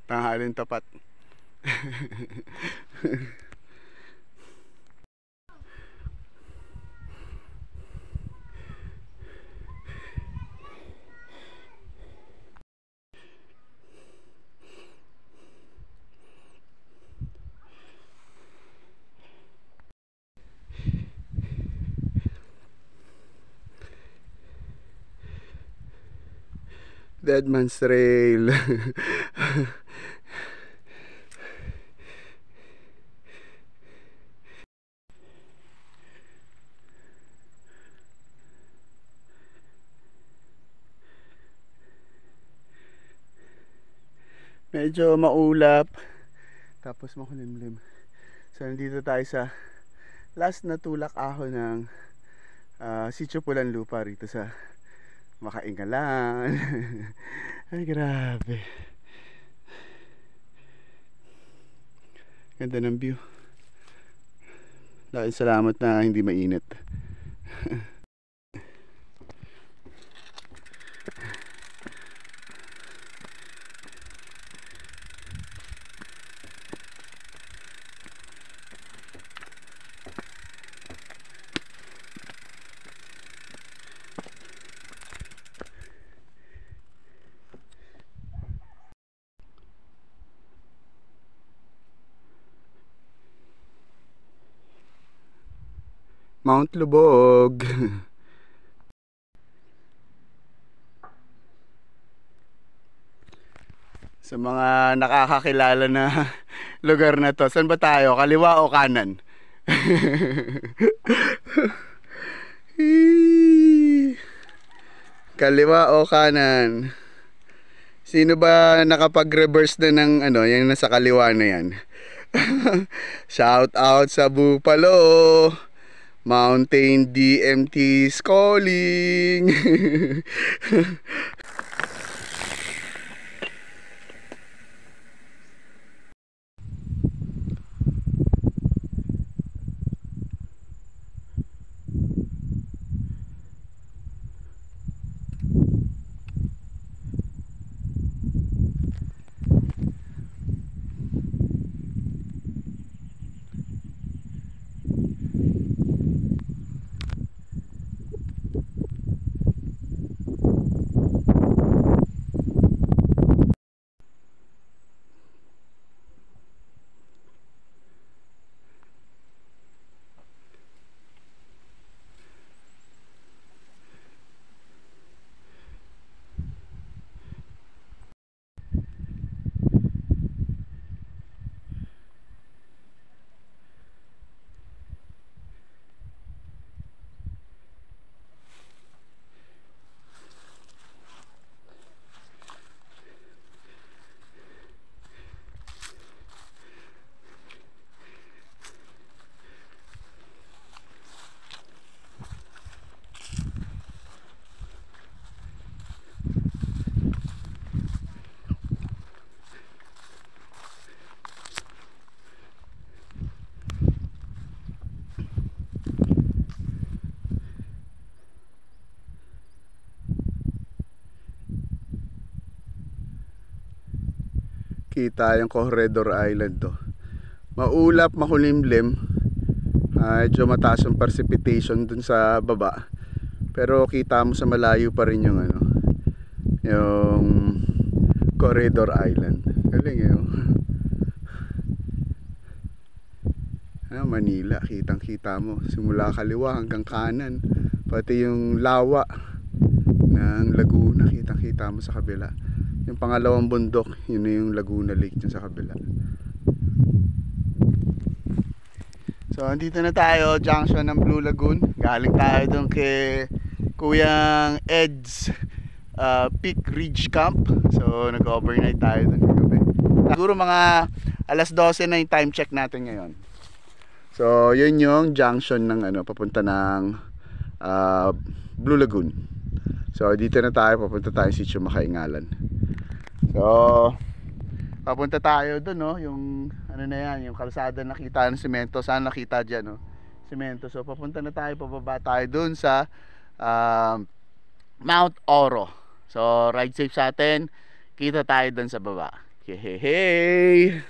Tanghalin tapat. Dead Man's Trail. Medyo maulap, tapos makulimlim. So nandito tayo sa last na tulak ahon ng Sitio Pulanlupa rito sa Makaingalan. Ay grabe, ganda ng view. Dahil salamat na hindi mainit. Mount Lubog. Sa mga nakakakilala na lugar na to, saan ba tayo? Kaliwa o kanan? Kaliwa o kanan? Sino ba nakapag-reverse na ng ano, yung nasa kaliwa na yan? Shout out sa Bupalo. Mountain DMT is calling. kita yung Corredor Island to. Maulap, makulimlim. Medyo mataas yung precipitation dun sa baba. Pero kita mo sa malayo pa rin yung ano, yung Corredor Island. Galing yun. Manila, kitang kita mo simula kaliwa hanggang kanan, pati yung lawa ng Laguna kitang kita mo sa kabila. Yung pangalawang bundok, yun yung Laguna Lake dyan sa kabila. So andito na tayo, junction ng Blue Lagoon. Galing tayo dun kay Kuyang Ed's Peak Ridge Camp. So nag-overnight tayo dun kagabi. Siguro mga alas 12 na yung time check natin ngayon. So yun yung junction ng ano, papunta ng Blue Lagoon. So dito na tayo, papunta tayo sa Sitio Makaingalan. So papunta tayo doon, no, yung ano na yan, yung kalsada nakita ng semento. Saan nakita dyan, no? Semento. So papunta na tayo, pababa tayo doon sa Mount Oro. So ride safe sa atin. Kita tayo doon sa baba. Hey.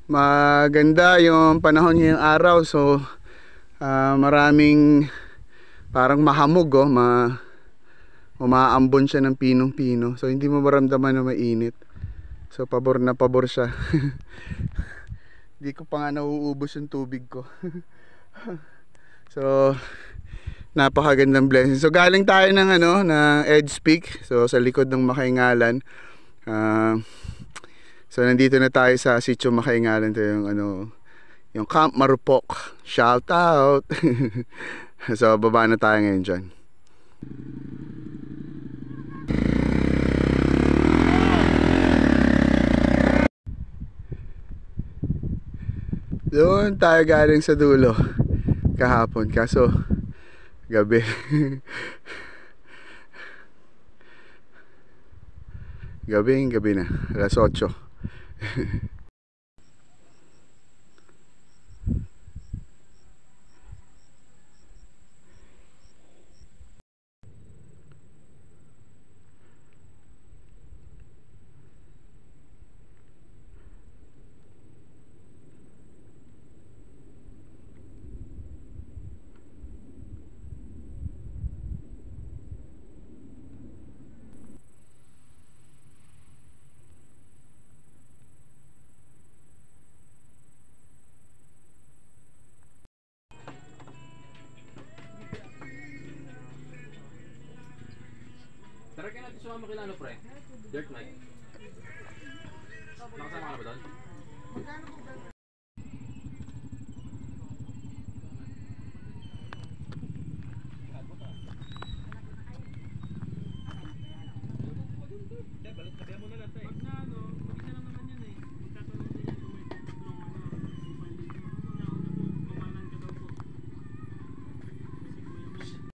Maganda yung panahon ngayong araw. So maraming parang mahamog, oh, umaambon siya ng pinong-pino. So hindi mo maramdaman na mainit. So pabor na pabor siya. Hindi ko pa nga nauubos yung tubig ko. So napakagandang blessing. So galing tayo ng ano, ng Ed's Peak. So sa likod ng Makaingalan. So nandito na tayo sa Sitio Makaingalan. Ito yung ano, yung Camp Marupok. Shout out. So baba na tayo ngayon dyan. Doon tayo galing sa dulo kahapon, kaso gabi. Gabi na, alas 8. Tara kaya natin sumama kila ano, pre? Dirt Night. Nakasama ka na ba doon?